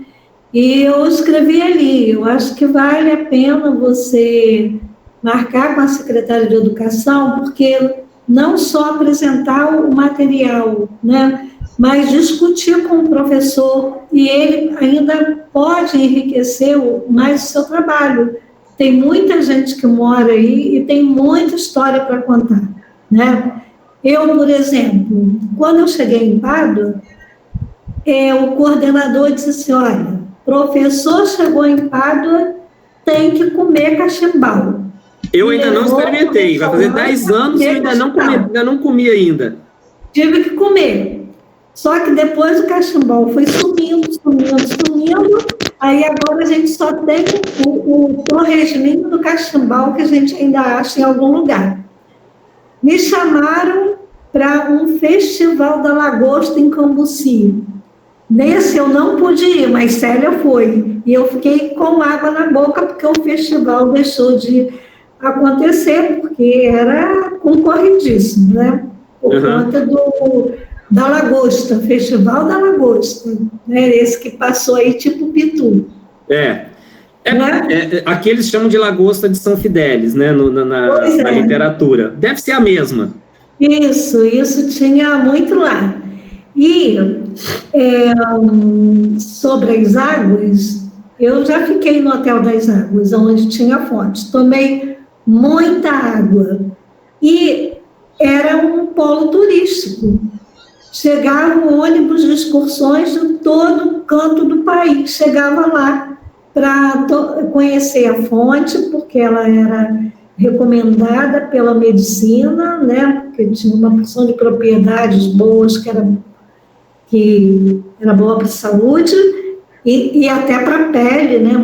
S4: E eu escrevi ali, eu acho que vale a pena você marcar com a Secretaria de Educação, porque não só apresentar o material, né, mas discutir com o professor, e ele ainda pode enriquecer mais o seu trabalho. Tem muita gente que mora aí e tem muita história para contar, né? Eu, por exemplo, quando eu cheguei em Pádua, o coordenador disse assim, olha, professor chegou em Pádua, tem que comer cachimbau.
S2: Eu ainda não experimentei, vai fazer 10 anos e eu ainda não comi ainda. Tive
S4: que comer. Só que depois o cachimbau foi sumindo, aí agora a gente só tem o torresminho do cachimbau que a gente ainda acha em algum lugar. Me chamaram para um festival da lagosta em Cambuci. Nesse eu não pude ir, mas Célia foi. E eu fiquei com água na boca, porque o festival deixou de acontecer, porque era concorridíssimo, né? Por conta da lagosta, Festival da Lagosta, né? Esse que passou aí tipo Pitu.
S2: Aqui eles chamam de lagosta de São Fidélis, né? Na literatura. Deve ser a mesma.
S4: Isso tinha muito lá. E sobre as águas, eu já fiquei no Hotel das Águas, onde tinha fonte. Tomei muita água. E era um polo turístico. Chegavam ônibus de excursões de todo canto do país. Chegava lá para conhecer a fonte, porque ela era recomendada pela medicina, né? Porque tinha uma porção de propriedades boas que era boa para a saúde e até para a pele, né?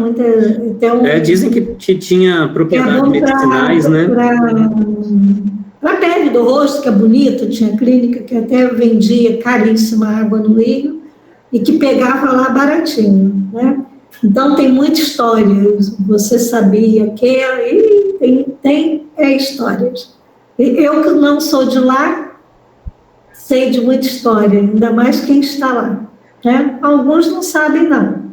S2: Dizem que tinha propriedades medicinais, né?
S4: Para a pele do rosto, que é bonito, tinha clínica que até vendia caríssima água no Rio e que pegava lá baratinho, né? Então, tem muita história. Você sabia que... tem histórias. Eu que não sou de lá, sei de muita história, ainda mais quem está lá, né? Alguns não sabem, não.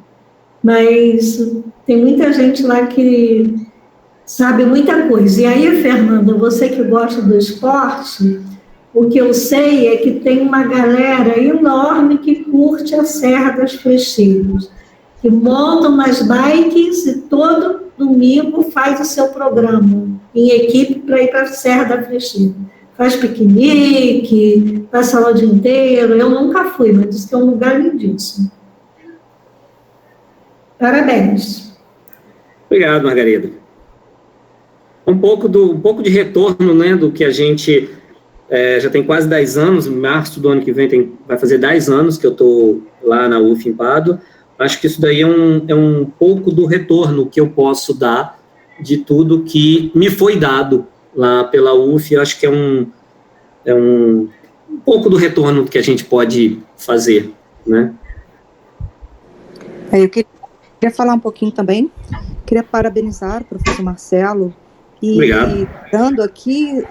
S4: Mas tem muita gente lá que sabe muita coisa. E aí, Fernanda, você que gosta do esporte, o que eu sei é que tem uma galera enorme que curte a Serra das Frecheiras, que montam nas bikes e todo domingo faz o seu programa em equipe para ir para a Serra da Frecheira. Faz piquenique, passa lá o dia inteiro. Eu nunca fui, mas diz que é um lugar lindíssimo. Parabéns.
S2: Obrigado, Margarida. Um pouco de retorno, né, do que a gente já tem quase 10 anos, em março do ano que vem vai fazer 10 anos que eu estou lá na UF em Pádua. Acho que isso daí é um pouco do retorno que eu posso dar de tudo que me foi dado lá pela UF. Acho que é um um pouco do retorno que a gente pode fazer, né?
S5: Eu queria falar um pouquinho também, queria parabenizar o professor Marcelo, e dando aqui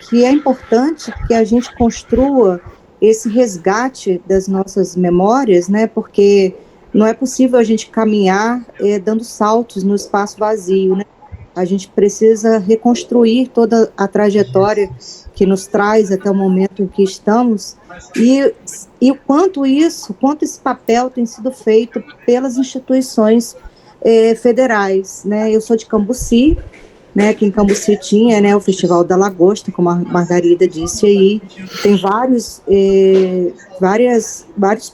S5: que é importante que a gente construa esse resgate das nossas memórias, né, porque não é possível a gente caminhar dando saltos no espaço vazio, né? A gente precisa reconstruir toda a trajetória que nos traz até o momento em que estamos, e o quanto esse papel tem sido feito pelas instituições federais, né? Eu sou de Cambuci, né, que em Cambuci tinha, né, o Festival da Lagosta, como a Margarida disse aí, tem vários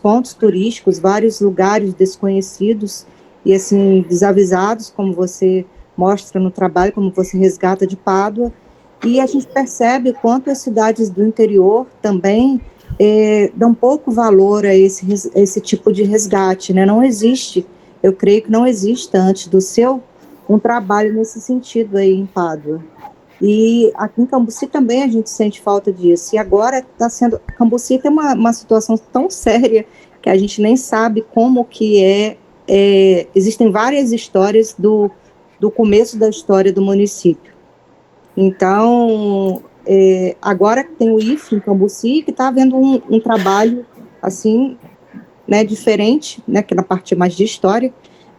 S5: pontos turísticos, vários lugares desconhecidos e, assim, desavisados, como você mostra no trabalho, como você resgata de Pádua, e a gente percebe quanto as cidades do interior também dão pouco valor a esse tipo de resgate, né, não existe, eu creio que não existe antes do seu um trabalho nesse sentido aí em Pádua. E aqui em Cambuci também a gente sente falta disso. E agora está sendo... Cambuci tem uma situação tão séria que a gente nem sabe como que existem várias histórias do começo da história do município. Então, agora tem o IFE em Cambuci, que está havendo um trabalho assim, né, diferente, né, que na parte mais de história,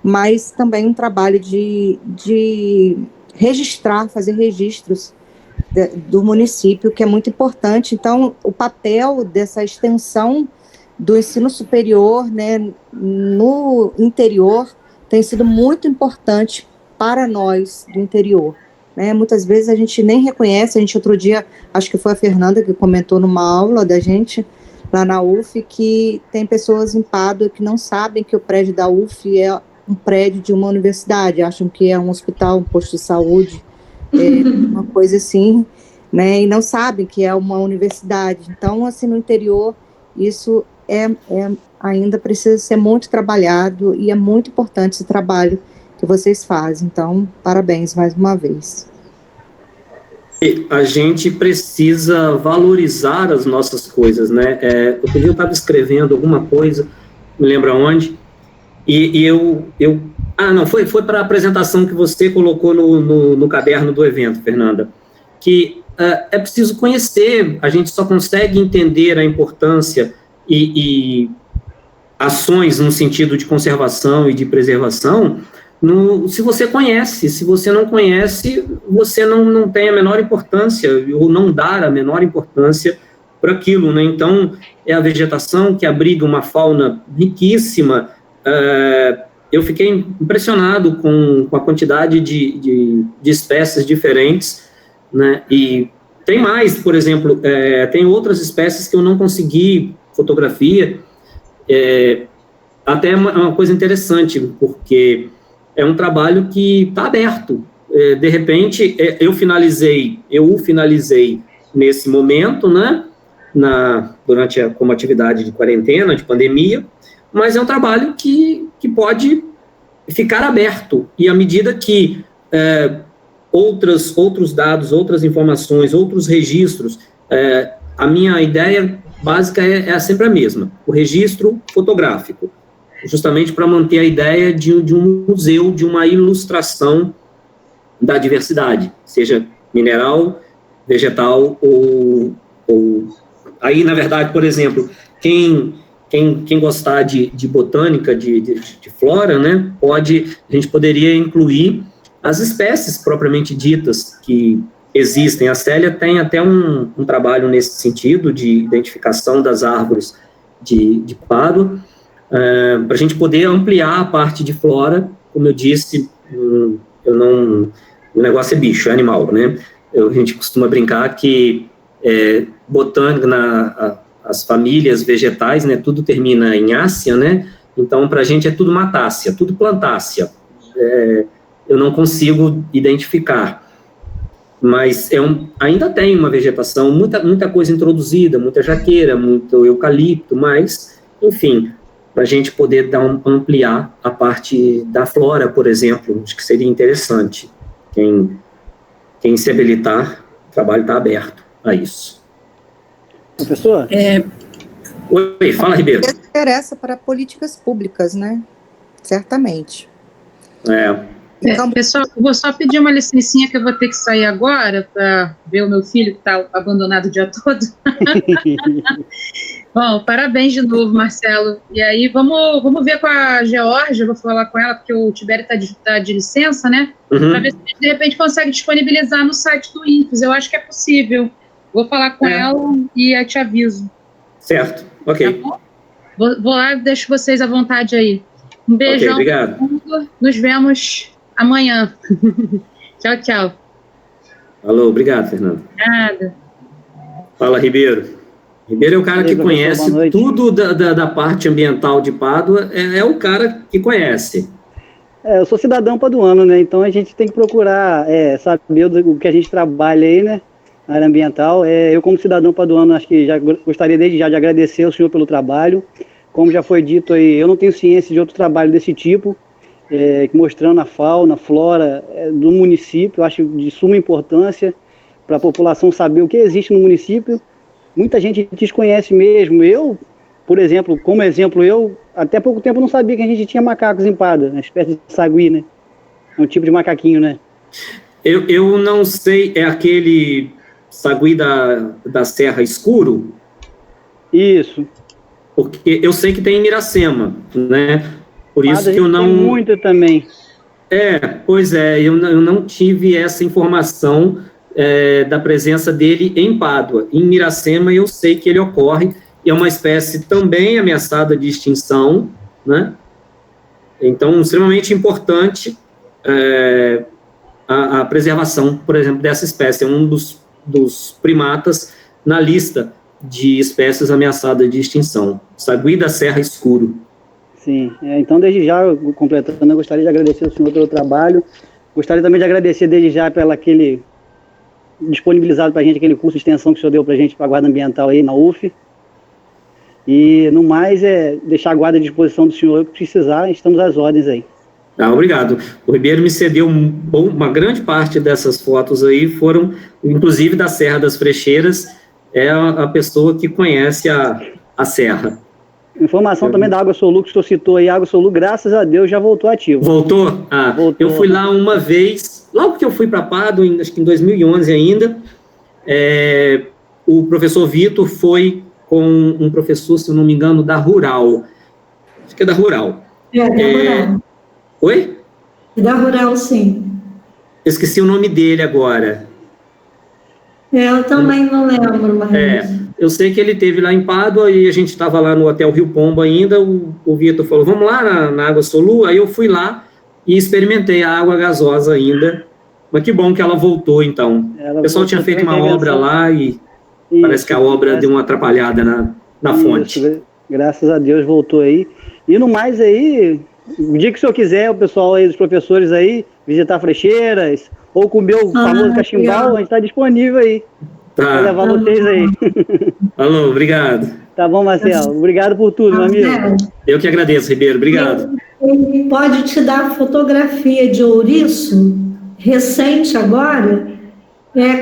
S5: mas também um trabalho de registrar, fazer registros do município, que é muito importante. Então, o papel dessa extensão do ensino superior, né, no interior tem sido muito importante para nós do interior, né? Muitas vezes a gente nem reconhece. Outro dia, acho que foi a Fernanda que comentou numa aula da gente, lá na UF, que tem pessoas em Pádua que não sabem que o prédio da UF é um prédio de uma universidade, acham que é um hospital, um posto de saúde, uma coisa assim, né, e não sabem que é uma universidade. Então, assim, no interior, isso ainda precisa ser muito trabalhado, e é muito importante esse trabalho que vocês fazem. Então, parabéns mais uma vez.
S2: A gente precisa valorizar as nossas coisas, né? Outro dia eu estava escrevendo alguma coisa, me lembro aonde, foi para a apresentação que você colocou no caderno do evento, Fernanda, que é preciso conhecer, a gente só consegue entender a importância e ações no sentido de conservação e de preservação se você conhece. Se você não conhece, você não tem a menor importância, ou não dar a menor importância para aquilo, né? Então, é a vegetação que abriga uma fauna riquíssima. Eu fiquei impressionado com a quantidade de espécies diferentes, né? E tem mais, por exemplo, tem outras espécies que eu não consegui fotografia. Até uma coisa interessante, porque é um trabalho que está aberto. De repente, eu o finalizei nesse momento, né? Como atividade de quarentena, de pandemia, mas é um trabalho que pode ficar aberto, e à medida que outros dados, outras informações, outros registros, a minha ideia básica é sempre a mesma, o registro fotográfico, justamente para manter a ideia de um museu, de uma ilustração da diversidade, seja mineral, vegetal ou aí, na verdade, por exemplo, quem gostar de botânica, de flora, né, a gente poderia incluir as espécies propriamente ditas que existem. A Célia tem até um trabalho nesse sentido, de identificação das árvores de Pádua, para a gente poder ampliar a parte de flora. Como eu disse, o negócio é bicho, é animal, né? A gente costuma brincar que botânica, as famílias vegetais, né, tudo termina em ácea, né? Então, para a gente é tudo matácea, tudo plantácea. Eu não consigo identificar, mas ainda tem uma vegetação, muita coisa introduzida, muita jaqueira, muito eucalipto, mas, enfim, para a gente poder ampliar a parte da flora, por exemplo, acho que seria interessante. Quem se habilitar, o trabalho está aberto a isso.
S6: Professor?
S2: Oi, fala, Ribeiro.
S5: Interessa para políticas públicas, né? Certamente.
S1: Então, pessoal, eu vou só pedir uma licencinha que eu vou ter que sair agora para ver o meu filho que está abandonado o dia todo. Bom, parabéns de novo, Marcelo. E aí, vamos ver com a Geórgia, vou falar com ela, porque o Tibério está de licença, né? Para ver se a gente, de repente, consegue disponibilizar no site do INPES. Eu acho que é possível. Vou falar com ela e eu te aviso.
S2: Certo, ok.
S1: Tá bom? Vou lá e deixo vocês à vontade aí. Um beijão.
S2: Ok, obrigado.
S1: Nos vemos amanhã. Tchau, tchau.
S2: Alô, obrigado, Fernando.
S1: Nada.
S2: Fala, Ribeiro. Ribeiro é o cara que conhece tudo da parte ambiental de Pádua, é o cara que conhece.
S6: Eu sou cidadão paduano, né? Então a gente tem que procurar saber o que a gente trabalha aí, né? Na área ambiental. Eu, como cidadão paduano, acho que já gostaria desde já de agradecer ao senhor pelo trabalho. Como já foi dito aí, eu não tenho ciência de outro trabalho desse tipo, mostrando a fauna, a flora do município. Eu acho de suma importância para a população saber o que existe no município. Muita gente desconhece mesmo. Eu, por exemplo, eu até pouco tempo não sabia que a gente tinha macacos em Pádua, uma espécie de sagui, né? É um tipo de macaquinho, né?
S2: Eu não sei, é aquele sagui da Serra Escuro?
S6: Isso.
S2: Porque eu sei que tem em Miracema, né? Por isso que eu não...
S6: Tem muito também.
S2: Pois é, eu não tive essa informação da presença dele em Pádua. Em Miracema eu sei que ele ocorre, e é uma espécie também ameaçada de extinção, né? Então, extremamente importante a preservação, por exemplo, dessa espécie. É um dos primatas na lista de espécies ameaçadas de extinção. Sagui da Serra Escuro.
S6: Sim, então desde já, completando, eu gostaria de agradecer ao senhor pelo trabalho. Gostaria também de agradecer desde já pelo aquele disponibilizado para a gente aquele curso de extensão que o senhor deu para a gente para a Guarda Ambiental aí na UF. E, no mais, deixar a guarda à disposição do senhor que precisar, estamos às ordens aí.
S2: Obrigado. O Ribeiro me cedeu uma grande parte dessas fotos aí, foram, inclusive, da Serra das Frecheiras, é a pessoa que conhece a serra.
S6: Informação também da Água Solu, que o senhor citou aí, a Água Solu, graças a Deus, já voltou ativa.
S2: Voltou? Voltou. Eu fui lá uma vez, logo que eu fui para Pádua, acho que em 2011 ainda, o professor Vitor foi com um professor, se eu não me engano, da Rural. Acho que é da Rural.
S4: Da Rural.
S2: Oi?
S4: Da Rural, sim.
S2: Eu esqueci o nome dele agora.
S4: Eu também não lembro, mas...
S2: Eu sei que ele esteve lá em Pádua e a gente estava lá no Hotel Rio Pombo ainda, o Vitor falou, vamos lá na Água Solu? Aí eu fui lá e experimentei a água gasosa ainda, mas que bom que ela voltou, então. O pessoal tinha feito uma obra lá e parece que a obra deu uma atrapalhada na fonte.
S6: Graças a Deus voltou aí. E no mais aí, o dia que o senhor quiser, o pessoal aí, os professores aí, visitar Frecheiras, ou comer o famoso cachimbal, a gente está disponível aí. Para levar vocês aí.
S2: Alô, obrigado.
S6: Tá bom, Marcelo. Obrigado por tudo, meu amigo.
S2: Eu que agradeço, Ribeiro. Obrigado.
S4: Ele pode te dar fotografia de ouriço, recente agora,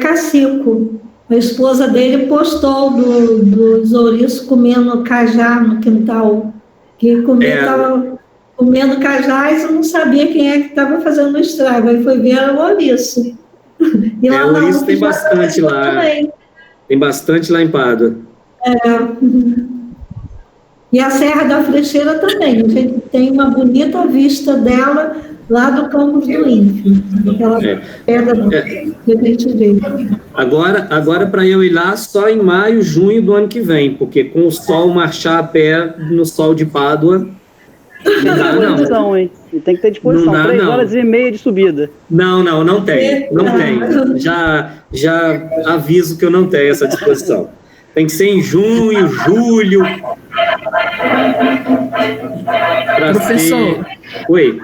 S4: cacico. A esposa dele postou dos ouriços comendo cajá no quintal. Que estava comendo cajás e não sabia quem é que estava fazendo o estrago. Aí foi ver o ouriço. E lá
S2: o ouriço tem bastante lá. Também. Tem bastante lá em Pádua.
S4: E a Serra da Frecheira também. A gente tem uma bonita vista dela lá do campus do INPE. Aquela pedra que a gente vê.
S2: Agora para eu ir lá só em maio, junho do ano que vem, porque com o sol marchar a pé no sol de Pádua, não dá não.
S6: Hein? Tem que ter disposição, 3h30 de subida.
S2: Não tem. Já aviso que eu não tenho essa disposição. Tem que ser em junho, julho.
S3: Professor.
S2: Oi.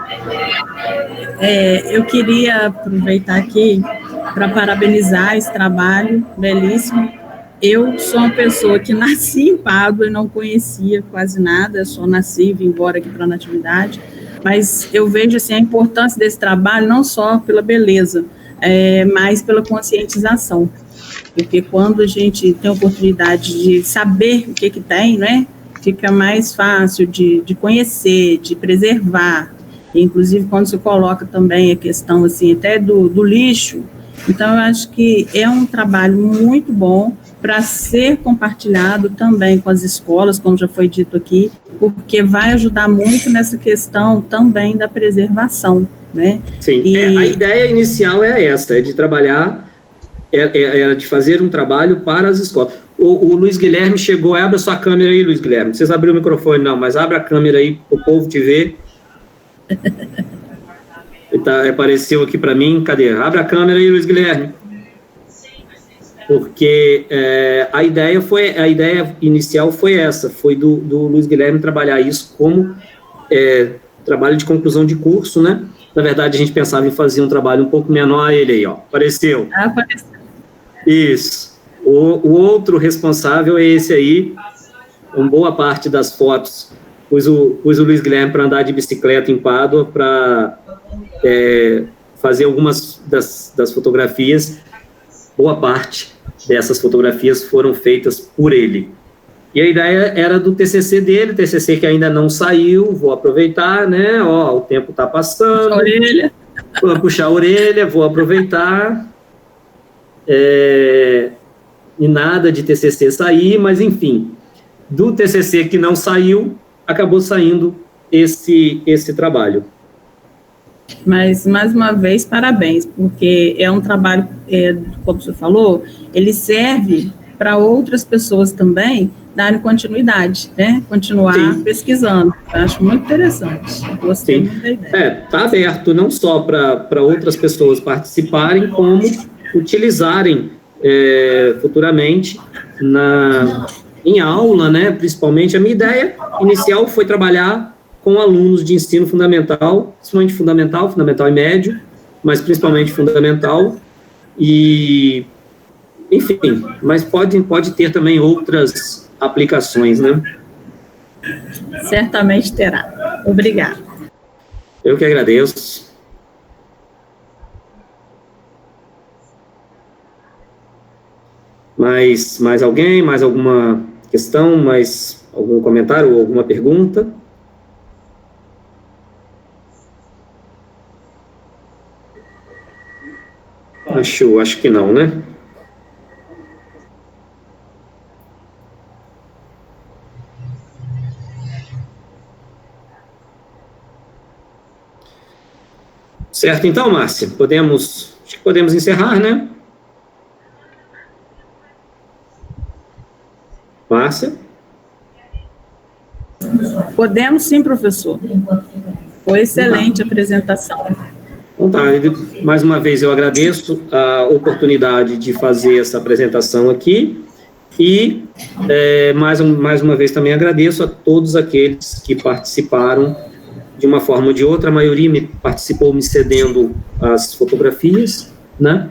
S3: Eu queria aproveitar aqui para parabenizar esse trabalho belíssimo. Eu sou uma pessoa que nasci em Pádua e não conhecia quase nada, só nasci e vim embora aqui para a Natividade, mas eu vejo assim, a importância desse trabalho não só pela beleza, mas pela conscientização. porque quando a gente tem a oportunidade de saber o que tem, né, fica mais fácil de conhecer, de preservar, inclusive quando se coloca também a questão, assim, até do lixo. Então, eu acho que é um trabalho muito bom para ser compartilhado também com as escolas, como já foi dito aqui, porque vai ajudar muito nessa questão também da preservação, né?
S2: Sim, a ideia inicial é essa, é de trabalhar, é de fazer um trabalho para as escolas. O Luiz Guilherme chegou, abre a sua câmera aí, Luiz Guilherme, não precisa abrir o microfone não, mas abre a câmera aí para o povo te ver. Apareceu aqui para mim, cadê? Abre a câmera aí, Luiz Guilherme. Porque a ideia inicial foi essa, foi do Luiz Guilherme trabalhar isso como trabalho de conclusão de curso, né? Na verdade, a gente pensava em fazer um trabalho um pouco menor, ele aí, ó, apareceu.
S3: Apareceu.
S2: Isso. O outro responsável é esse aí, com boa parte das fotos, pus o Luiz Guilherme para andar de bicicleta em Pádua, para fazer algumas das fotografias. Boa parte dessas fotografias foram feitas por ele. E a ideia era do TCC dele, TCC que ainda não saiu, vou aproveitar, né, ó, o tempo está passando. Vou puxar a orelha, vou aproveitar. E nada de TCC sair, mas enfim, do TCC que não saiu, acabou saindo esse trabalho.
S3: Mas, mais uma vez, parabéns, porque é um trabalho, como você falou, ele serve para outras pessoas também darem continuidade, né? Continuar Sim. pesquisando. Eu acho muito interessante. Gostei muito da ideia.
S2: Está aberto não só para outras pessoas participarem, como utilizarem futuramente em aula, né? Principalmente, a minha ideia inicial foi trabalhar com alunos de ensino fundamental, principalmente fundamental e médio, mas principalmente fundamental, e, enfim, mas pode ter também outras aplicações, né?
S3: Certamente terá. Obrigada.
S2: Eu que agradeço. Mais alguém? Mais alguma questão? Mais algum comentário ou alguma pergunta? Acho que não, né? Certo, então, Márcia, podemos encerrar, né? Márcia?
S3: Podemos sim, professor. Foi excelente a apresentação.
S2: Então, tá, mais uma vez eu agradeço a oportunidade de fazer essa apresentação aqui e mais uma vez também agradeço a todos aqueles que participaram de uma forma ou de outra. A maioria participou me cedendo as fotografias, né?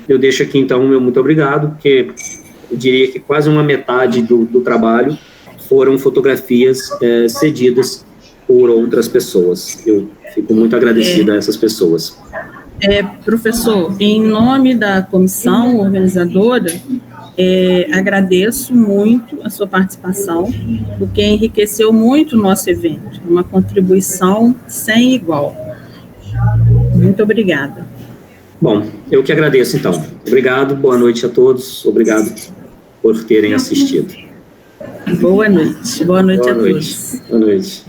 S2: Eu deixo aqui então o meu muito obrigado, porque eu diria que quase uma metade do trabalho foram fotografias cedidas por outras pessoas. Eu fico muito agradecido a essas pessoas.
S3: Professor, em nome da comissão organizadora, agradeço muito a sua participação, porque enriqueceu muito o nosso evento, uma contribuição sem igual. Muito obrigada.
S2: Bom, eu que agradeço, então. Obrigado, boa noite a todos, obrigado por terem assistido.
S3: Boa noite a todos.
S2: Boa noite.